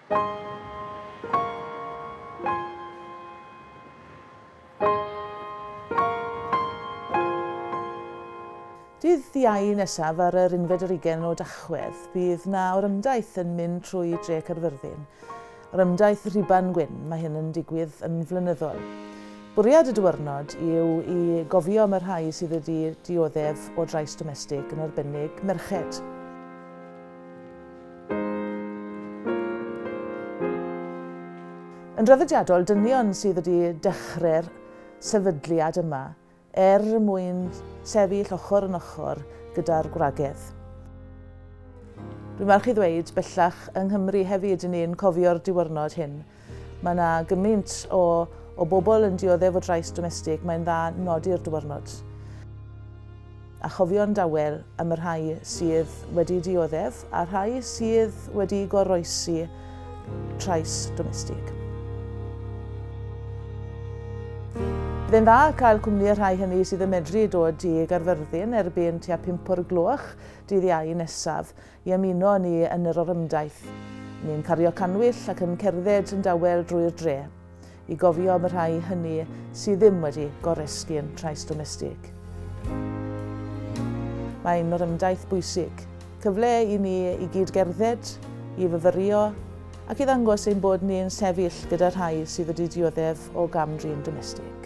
Dydd Iau nesaf ar yr 11 o Dachwedd, bydd na orymdaith yn mynd trwy Dre Caerfyrddin. Orymdaith Rhuban Gwyn, mae hyn yn digwydd yn flynyddol. Bwriad y diwrnod yw i gofio am y rhai sydd wedi dioddef o drais domestig yn arbennig merched. Yn draddodiadol, dynion sydd wedi dechrau'r sefydliad yma mwyn sefyll ochr yn ochr gyda'r gwragedd. Dwi'n falch i ddweud bellach yng Nghymru hefyd yn ni'n cofio'r diwrnod hyn. Mae yna gymaint o bobl yn dioddef o drais domestig, mae'n dda nodi'r diwrnod. A chofio'n dawel am y rhai sydd wedi dioddef a rhai sydd wedi goroesi trais domestig. Byddai'n dda cael cwmni rhai hynny sydd yn medru dod i Gaerfyrddin erbyn tua 5 o'r gloch dydd Iau nesaf i ymuno ni yn yr orymdaith. Ni'n cario canwyll ac yn cerdded yn dawel drwy'r dre i gofio am y rhai hynny sydd ddim wedi goresgu'n trais domestig. Mae'n orymdaith bwysig, cyfle i ni i gyd gerdded, i fyfyrio ac i ddangos ein bod ni'n sefyll gyda rhai sydd wedi dioddef o gam drin domestig.